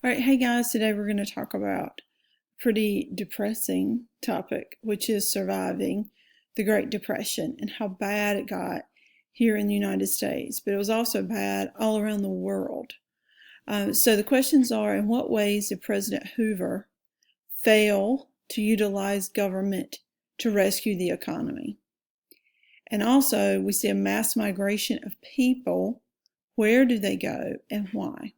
All right, hey guys, today we're going to talk about a pretty depressing topic, which is surviving the Great Depression and how bad it got here in the United States, but it was also bad all around the world. So the questions are, in what ways did President Hoover fail to utilize government to rescue the economy? And also, we see a mass migration of people. Where do they go and why?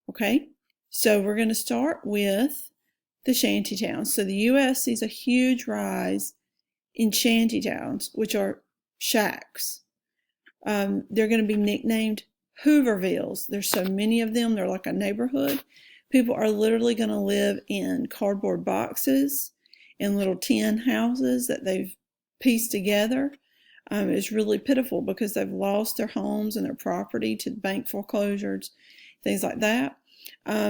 Okay, so we're going to start with the shanty towns. So the U.S. sees a huge rise in shanty towns, which are shacks. They're going to be nicknamed Hoovervilles. There's so many of them. They're like a neighborhood. People are literally going to live in cardboard boxes, in little tin houses that they've pieced together. It's really pitiful because they've lost their homes and their property to bank foreclosures, things like that.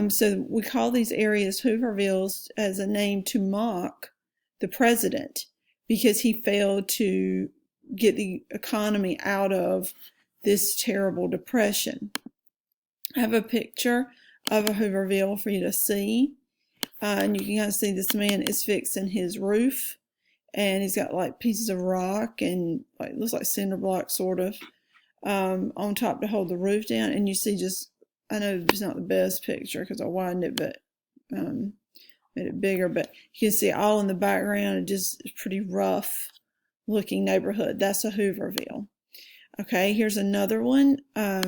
So we call these areas Hoovervilles as a name to mock the president because he failed to get the economy out of this terrible depression. I have a picture of a Hooverville for you to see. And you can kind of see this man is fixing his roof. And he's got like pieces of rock and like looks like cinder block sort of on top to hold the roof down. And you see just, I know it's not the best picture because I widened it, but made it bigger. But you can see all in the background. It just is pretty rough looking neighborhood. That's a Hooverville. Okay, here's another one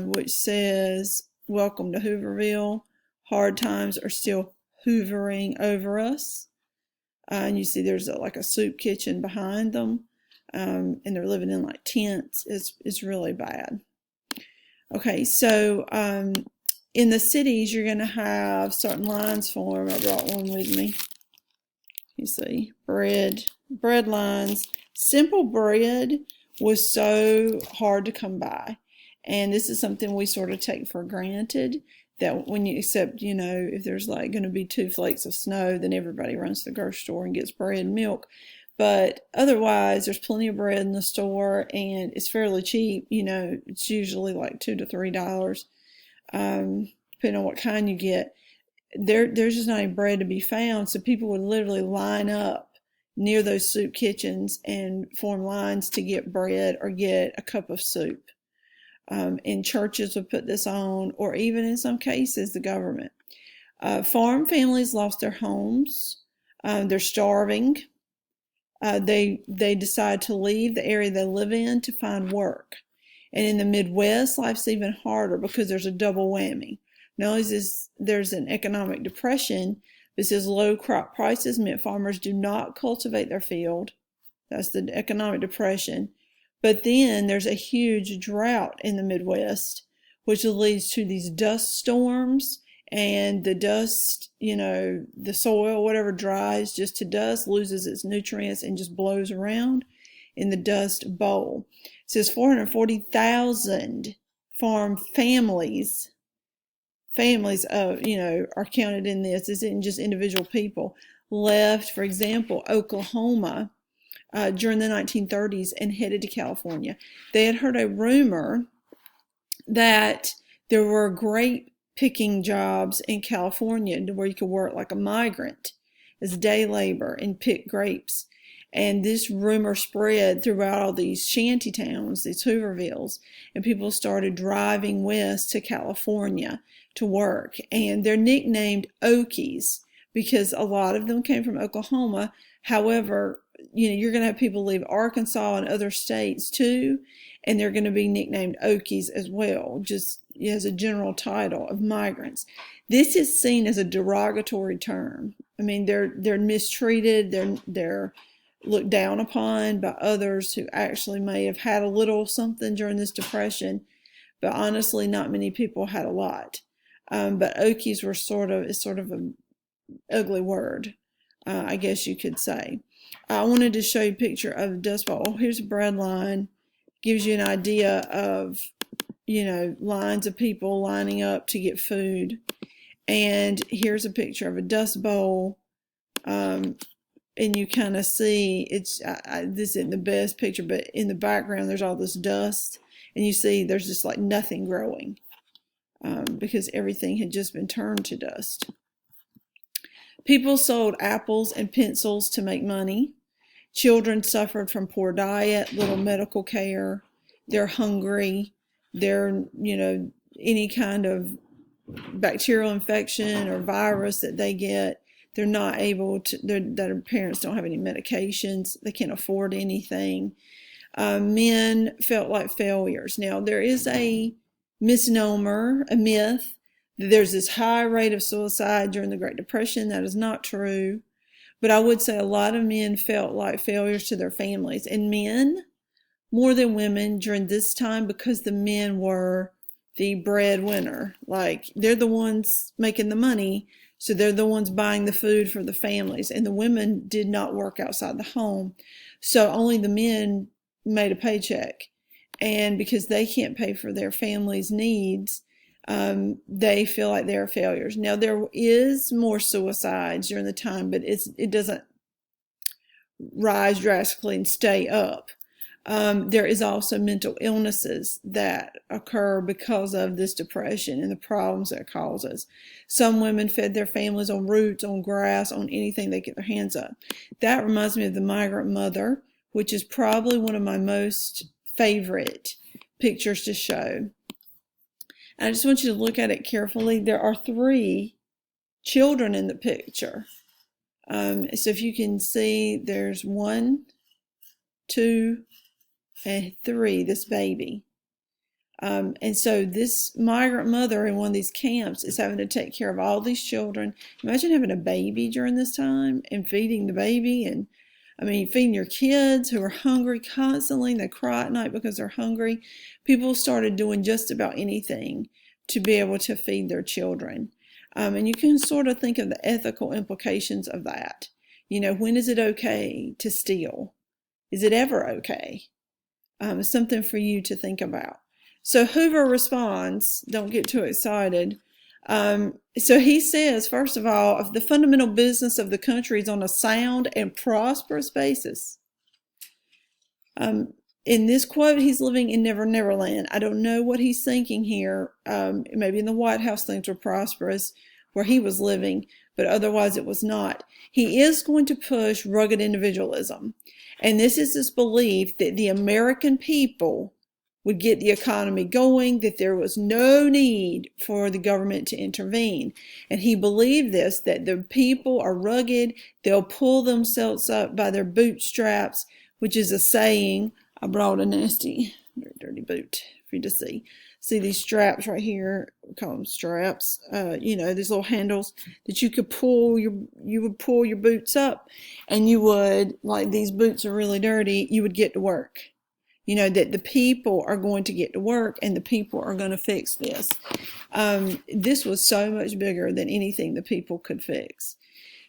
which says, "Welcome to Hooverville. Hard times are still hoovering over us." And you see there's like a soup kitchen behind them, and they're living in like tents. It's really bad. Okay, so in the cities, you're going to have certain lines form. I brought one with me. You see, bread lines. Simple bread was so hard to come by. And this is something we sort of take for granted, that when you accept, if there's like going to be 2 flakes of snow, then everybody runs to the grocery store and gets bread and milk. But otherwise, there's plenty of bread in the store and it's fairly cheap. It's usually like $2 to $3, depending on what kind you get. There's just not any bread to be found. So people would literally line up near those soup kitchens and form lines to get bread or get a cup of soup. And churches would put this on, or even in some cases, the government. Farm families lost their homes. They're starving. They decide to leave the area they live in to find work. And in the Midwest, life's even harder because there's a double whammy. Not only is there's an economic depression, but it says low crop prices meant farmers do not cultivate their field. That's the economic depression. But then there's a huge drought in the Midwest, which leads to these dust storms, and the dust, the soil, whatever dries just to dust, loses its nutrients and just blows around in the dust bowl. It says 440,000 farm families, are counted in this. This isn't just individual people, left, for example, Oklahoma during the 1930s and headed to California. They had heard a rumor that there were grape picking jobs in California where you could work like a migrant as day labor and pick grapes. And this rumor spread throughout all these shanty towns, these Hoovervilles, and people started driving west to California to work. And they're nicknamed Okies because a lot of them came from Oklahoma. However, you're going to have people leave Arkansas and other states too, and they're going to be nicknamed Okies as well, just as a general title of migrants. This is seen as a derogatory term. I mean, they're mistreated. They're looked down upon by others who actually may have had a little something during this depression, but honestly, not many people had a lot. But Okies were sort of an ugly word, I guess you could say. I wanted to show you a picture of a dust bowl. Here's a bread line. Gives you an idea of, lines of people lining up to get food. And here's a picture of a dust bowl. And you kind of see, this isn't the best picture, but in the background there's all this dust. And you see there's just like nothing growing. because everything had just been turned to dust. People sold apples and pencils to make money. Children suffered from poor diet, little medical care. They're hungry. They're, any kind of bacterial infection or virus that they get, they're not able to, their parents don't have any medications. They can't afford anything. Men felt like failures. Now, there is a misnomer, a myth, that there's this high rate of suicide during the Great Depression. That is not true. But I would say a lot of men felt like failures to their families. And men, more than women during this time, because the men were the breadwinner. Like, they're the ones making the money, so they're the ones buying the food for the families. And the women did not work outside the home. So only the men made a paycheck. And because they can't pay for their family's needs, they feel like they're failures. Now, there is more suicides during the time, but it doesn't rise drastically and stay up. There is also mental illnesses that occur because of this depression and the problems that it causes. Some women fed their families on roots, on grass, on anything they get their hands on. That reminds me of The Migrant Mother, which is probably one of my most favorite pictures to show. I just want you to look at it carefully. There are 3 children in the picture. So if you can see, there's 1, 2, and 3, this baby. And so this migrant mother in one of these camps is having to take care of all these children. Imagine having a baby during this time and feeding the baby, and feeding your kids who are hungry constantly. They cry at night because they're hungry. People started doing just about anything to be able to feed their children. And you can sort of think of the ethical implications of that. When is it okay to steal? Is it ever okay? It's something for you to think about. So Hoover responds, don't get too excited. So he says, first of all, if the fundamental business of the country is on a sound and prosperous basis. In this quote, he's living in Never Never Land. I don't know what he's thinking here. Maybe in the White House things were prosperous where he was living, but otherwise it was not. He is going to push rugged individualism. And this is this belief that the American people would get the economy going, that there was no need for the government to intervene. And he believed this, that the people are rugged, they'll pull themselves up by their bootstraps, which is a saying. I brought a nasty, very dirty boot for you to see. See these straps right here, we call them straps, these little handles that you could pull you would pull your boots up, and you would, like, these boots are really dirty, you would get to work. That the people are going to get to work and the people are going to fix this. This was so much bigger than anything the people could fix.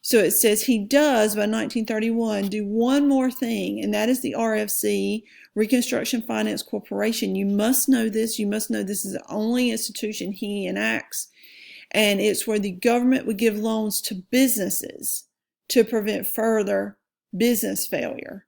So it says he does, by 1931, do one more thing, and that is the RFC, Reconstruction Finance Corporation. You must know this. You must know this is the only institution he enacts, and it's where the government would give loans to businesses to prevent further business failure.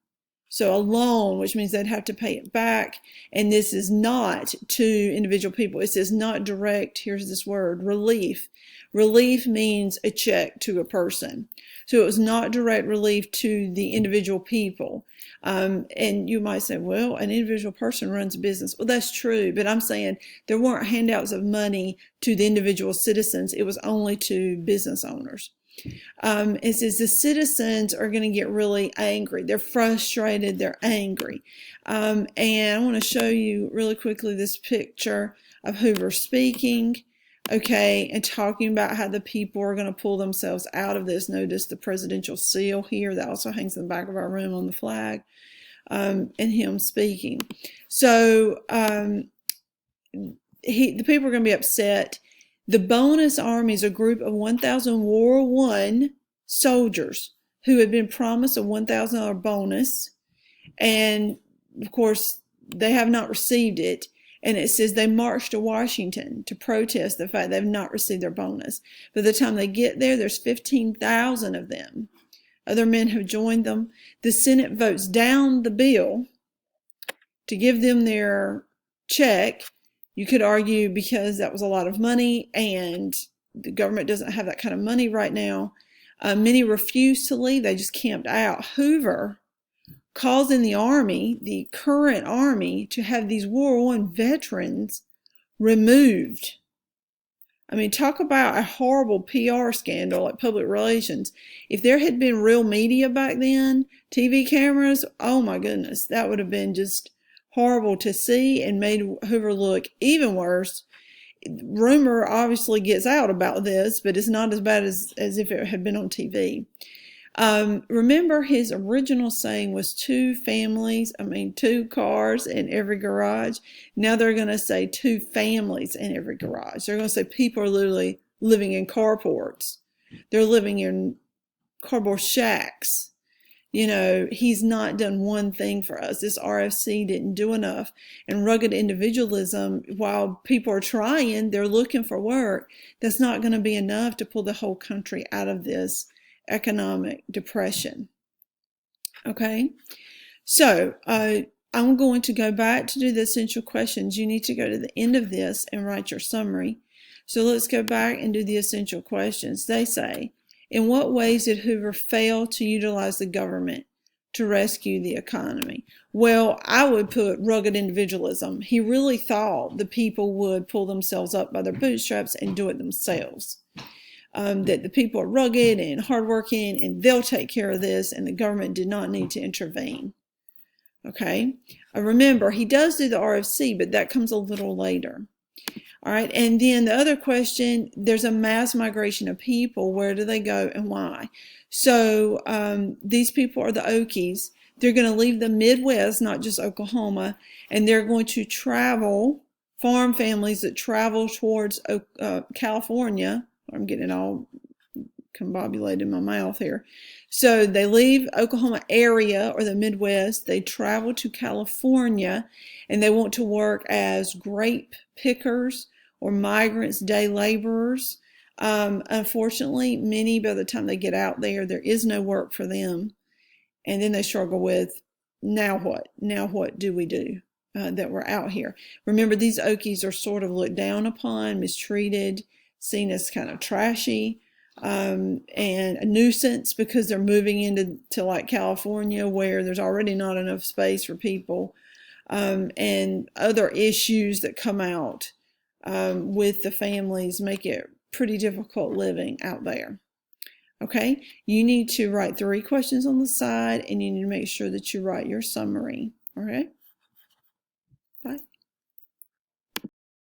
So a loan, which means they'd have to pay it back, and this is not to individual people. It says not direct, here's this word, relief. Relief means a check to a person. So it was not direct relief to the individual people. And you might say, well, an individual person runs a business. Well, that's true, but I'm saying there weren't handouts of money to the individual citizens. It was only to business owners. It says the citizens are going to get really angry. They're frustrated. They're angry. And I want to show you really quickly this picture of Hoover speaking, and talking about how the people are going to pull themselves out of this. Notice the presidential seal here that also hangs in the back of our room on the flag, and him speaking. So the people are going to be upset. The Bonus Army is a group of 1,000 World War I soldiers who had been promised a $1,000 bonus, and of course they have not received it. And it says they marched to Washington to protest the fact they've not received their bonus. By the time they get there, there's 15,000 of them. Other men have joined them. The Senate votes down the bill to give them their check. You could argue because that was a lot of money and the government doesn't have that kind of money right now. Many refused to leave. They just camped out. Hoover calls in the Army, the current Army, to have these World War I veterans removed. I mean, talk about a horrible PR scandal at public relations. If there had been real media back then, TV cameras, oh my goodness, that would have been just horrible to see and made Hoover look even worse. Rumor obviously gets out about this, but it's not as bad as if it had been on TV. Remember, his original saying was 2 cars in every garage. Now they're going to say 2 families in every garage. They're going to say people are literally living in carports. They're living in cardboard shacks. You know, he's not done one thing for us. This RFC didn't do enough. And rugged individualism, while people are trying, they're looking for work, that's not going to be enough to pull the whole country out of this economic depression. Okay, so I'm going to go back to do the essential questions. You need to go to the end of this and write your summary. So let's go back and do the essential questions. They say, in what ways did Hoover fail to utilize the government to rescue the economy? Well, I would put rugged individualism. He really thought the people would pull themselves up by their bootstraps and do it themselves. That the people are rugged and hardworking and they'll take care of this, and the government did not need to intervene. Okay, remember, he does do the RFC, but that comes a little later. All right, and then the other question, there's a mass migration of people. Where do they go and why? So these people are the Okies. They're going to leave the Midwest, not just Oklahoma, and they're going to travel, farm families that travel towards California. I'm getting it all combobulated in my mouth here. So they leave Oklahoma area or the Midwest. They travel to California, and they want to work as grape pickers or migrants, day laborers. Unfortunately, many, by the time they get out there, there is no work for them. And then they struggle with, now what? Now what do we do that we're out here? Remember, these Okies are sort of looked down upon, mistreated, seen as kind of trashy, and a nuisance because they're moving into like California where there's already not enough space for people, and other issues that come out with the families make it pretty difficult living out there. Okay, you need to write 3 questions on the side, and you need to make sure that you write your summary. All right.